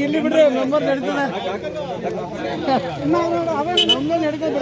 ಇಲ್ಲಿ ಬಿಡ್ರಿ ನಂಬರ್ ನಡೀತದೆ ನಂಬರ್ ನಡೀತದೆ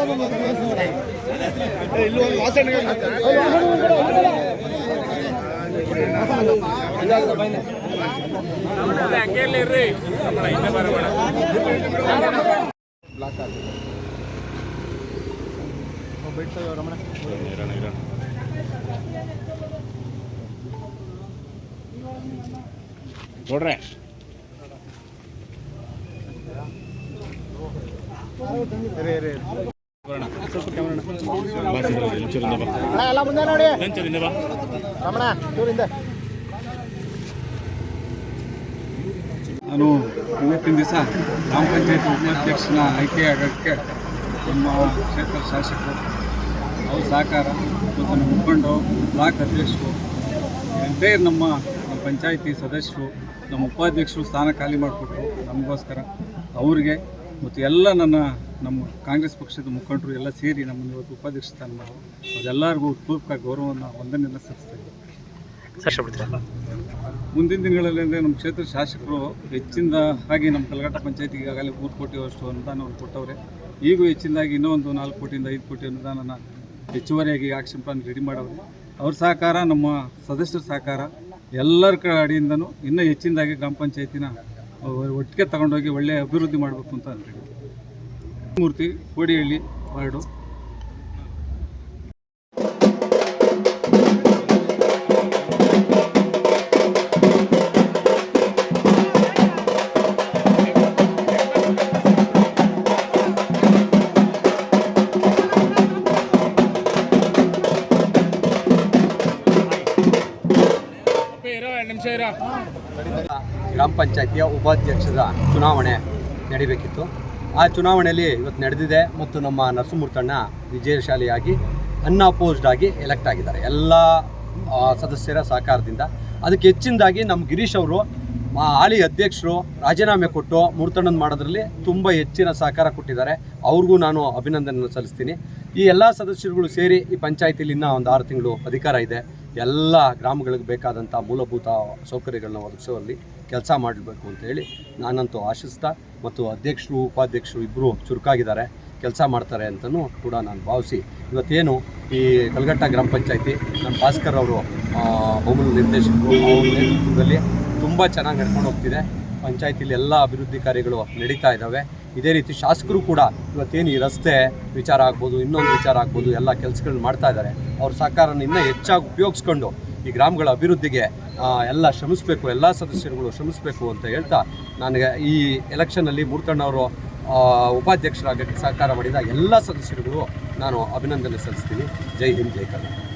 ರಮಣ ನೋಡ್ರೆ ನಾನು ಇವತ್ತಿನ ದಿವಸ ಗ್ರಾಮ ಪಂಚಾಯತ್ ಉಪಾಧ್ಯಕ್ಷನ ಆಯ್ಕೆ ಆಗೋಕ್ಕೆ ನಮ್ಮ ಕ್ಷೇತ್ರ ಶಾಸಕರು ಅವ್ರ ಸಹಕಾರ ಮತ್ತು ನಮ್ಮ ಮುಖಂಡರು ಬ್ಲಾಕ್ ಅಧ್ಯಕ್ಷರು ಎಂಟೈರ್ ನಮ್ಮ ಪಂಚಾಯತಿ ಸದಸ್ಯರು ನಮ್ಮ ಉಪಾಧ್ಯಕ್ಷರು ಸ್ಥಾನ ಖಾಲಿ ಮಾಡಿಕೊಟ್ರು ನಮಗೋಸ್ಕರ ಅವ್ರಿಗೆ ಮತ್ತು ಎಲ್ಲ ನಮ್ಮ ಕಾಂಗ್ರೆಸ್ ಪಕ್ಷದ ಮುಖಂಡರು ಎಲ್ಲ ಸೇರಿ ನಮ್ಮನ್ನು ಇವತ್ತು ಉಪಾಧ್ಯಕ್ಷ ಸ್ಥಾನ ಮಾಡೋದು ಅದೆಲ್ಲರಿಗೂ ಪೂರ್ವಕ ಗೌರವವನ್ನು ವಂದನೆಯನ್ನು ಸಲ್ಲಿಸ್ತಾ ಇದ್ದೀವಿ. ಮುಂದಿನ ದಿನಗಳಲ್ಲಿ ಅಂದರೆ ನಮ್ಮ ಕ್ಷೇತ್ರ ಶಾಸಕರು ಹೆಚ್ಚಿನ ಹಾಗೆ ನಮ್ಮ ಕಲಘಟ್ಟ ಪಂಚಾಯತಿಗೆ ಈಗಾಗಲೇ 3 ಕೋಟಿಯಷ್ಟು ಅನುದಾನವನ್ನು ಕೊಟ್ಟವ್ರೆ. ಈಗೂ ಹೆಚ್ಚಿನದಾಗಿ ಇನ್ನೂ ಒಂದು 4 ಕೋಟಿಯಿಂದ 5 ಕೋಟಿ ಅನುದಾನನ ಹೆಚ್ಚುವರಿಯಾಗಿ ಆಕ್ಷನ್ ಪ್ಲಾನ್ ರೆಡಿ ಮಾಡವ್ರೆ. ಅವ್ರ ಸಹಕಾರ ನಮ್ಮ ಸದಸ್ಯರ ಸಹಕಾರ ಎಲ್ಲರ ಕಡೆಯಿಂದನೂ ಇನ್ನೂ ಹೆಚ್ಚಿನದಾಗಿ ಗ್ರಾಮ ಪಂಚಾಯತಿನ ಒಟ್ಟಿಗೆ ತಗೊಂಡೋಗಿ ಒಳ್ಳೆಯ ಅಭಿವೃದ್ಧಿ ಮಾಡಬೇಕು ಅಂತ ಅಂದ್ರಿ. ಮೂರ್ತಿ ಕೋಡಿಹಳ್ಳಿ ವಾರ್ಡು. ಗ್ರಾಮ ಪಂಚಾಯತಿಯ ಉಪಾಧ್ಯಕ್ಷರ ಚುನಾವಣೆ ನಡೀಬೇಕಿತ್ತು. ಆ ಚುನಾವಣೆಯಲ್ಲಿ ಇವತ್ತು ನಡೆದಿದೆ ಮತ್ತು ನಮ್ಮ ನರಸಿಂಹಮೂರ್ತಣ್ಣ ವಿಜಯಶಾಲಿಯಾಗಿ ಅನ್ಅಪೋಸ್ಡ್ ಆಗಿ ಎಲೆಕ್ಟ್ ಆಗಿದ್ದಾರೆ ಎಲ್ಲ ಸದಸ್ಯರ ಸಹಕಾರದಿಂದ. ಅದಕ್ಕೆ ಹೆಚ್ಚಿನದಾಗಿ ನಮ್ಮ ಗಿರೀಶ್ ಅವರು ಹಾಲಿ ಅಧ್ಯಕ್ಷರು ರಾಜೀನಾಮೆ ಕೊಟ್ಟು ಮೂರ್ತಣ್ಣನ ಮಾಡೋದ್ರಲ್ಲಿ ತುಂಬ ಹೆಚ್ಚಿನ ಸಹಕಾರ ಕೊಟ್ಟಿದ್ದಾರೆ. ಅವ್ರಿಗೂ ನಾನು ಅಭಿನಂದನೆ ಸಲ್ಲಿಸ್ತೀನಿ. ಈ ಎಲ್ಲ ಸದಸ್ಯರುಗಳು ಸೇರಿ ಈ ಪಂಚಾಯತಿಲಿ ಇನ್ನೂ ಒಂದು 6 ತಿಂಗಳು ಅಧಿಕಾರ ಇದೆ. ಎಲ್ಲ ಗ್ರಾಮಗಳಿಗೆ ಬೇಕಾದಂಥ ಮೂಲಭೂತ ಸೌಕರ್ಯಗಳನ್ನ ಒದಗಿಸುವಲ್ಲಿ ಕೆಲಸ ಮಾಡಬೇಕು ಅಂತೇಳಿ ನಾನಂತೂ ಆಶಿಸ್ತಾ, ಮತ್ತು ಅಧ್ಯಕ್ಷರು ಉಪಾಧ್ಯಕ್ಷರು ಇಬ್ಬರು ಚುರುಕಾಗಿದ್ದಾರೆ, ಕೆಲಸ ಮಾಡ್ತಾರೆ ಅಂತಲೂ ಕೂಡ ನಾನು ಭಾವಿಸಿ ಇವತ್ತೇನು ಈ ಕಲಘಟ್ಟ ಗ್ರಾಮ ಪಂಚಾಯತಿ ನಮ್ಮ ಭಾಸ್ಕರ್ ಅವರು ಬಹುಮೂಲ ನಿರ್ದೇಶಕರು ಅವ್ರ ನೇತೃತ್ವದಲ್ಲಿ ತುಂಬ ಚೆನ್ನಾಗಿ ನಡ್ಕೊಂಡು ಹೋಗ್ತಿದೆ. ಪಂಚಾಯತಿಲಿ ಎಲ್ಲ ಅಭಿವೃದ್ಧಿ ಕಾರ್ಯಗಳು ನಡೀತಾ ಇದ್ದಾವೆ. ಇದೇ ರೀತಿ ಶಾಸಕರು ಕೂಡ ಇವತ್ತೇನು ಈ ರಸ್ತೆ ವಿಚಾರ ಆಗ್ಬೋದು, ಇನ್ನೊಂದು ವಿಚಾರ ಆಗ್ಬೋದು, ಎಲ್ಲ ಕೆಲಸಗಳನ್ನ ಮಾಡ್ತಾ ಇದ್ದಾರೆ. ಅವ್ರ ಸಹಕಾರನ ಇನ್ನೂ ಹೆಚ್ಚಾಗಿ ಉಪಯೋಗಿಸ್ಕೊಂಡು ಈ ಗ್ರಾಮಗಳ ಅಭಿವೃದ್ಧಿಗೆ ಎಲ್ಲ ಶ್ರಮಿಸಬೇಕು, ಎಲ್ಲ ಸದಸ್ಯರುಗಳು ಶ್ರಮಿಸಬೇಕು ಅಂತ ಹೇಳ್ತಾ, ನನಗೆ ಈ ಎಲೆಕ್ಷನಲ್ಲಿ ಮೂರ್ತಣ್ಣವರು ಉಪಾಧ್ಯಕ್ಷರಾಗಕ್ಕೆ ಸಹಕಾರ ಮಾಡಿದ ಎಲ್ಲ ಸದಸ್ಯರುಗಳು ನಾನು ಅಭಿನಂದನೆ ಸಲ್ಲಿಸ್ತೀನಿ. ಜೈ ಹಿಂದ್, ಜೈ ಕರ್ನಾಟಕ.